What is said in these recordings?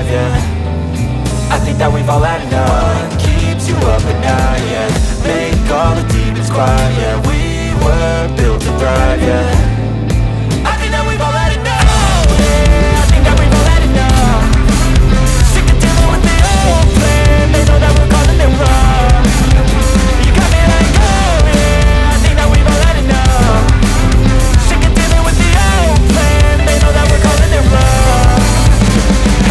thrive, yeah. I think that we've all had enough. What keeps you up at night, yeah. Make all the demons quiet, yeah. We were built to thrive, yeah. I think that we've all had enough. Yeah, I think that we've all had enough. Sick of dealing with the old plan. They know that we're calling it wrong. You got me like, oh yeah, I think that we've all had enough. Sick of dealing with the old plan. They know that we're calling it wrong.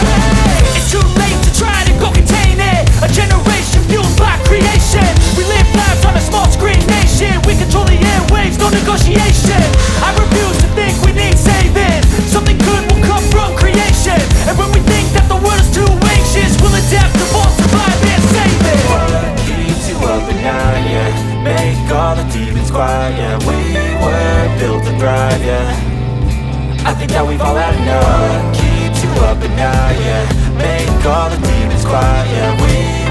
Hey, it's too late to try to go contain it. A generation fueled by creation. We live lives on a small screen nation. We control the airwaves, no negotiation. I refuse to think we need saving. Something good will come from creation. And when we think that the world is too anxious, we'll adapt, evolve, survive and save it. What keeps you up at night, yeah. Make all the demons quiet, yeah. We were built to thrive, yeah. I think that we've all had enough. What keeps you up at night, yeah. Make all the demons quiet, yeah. We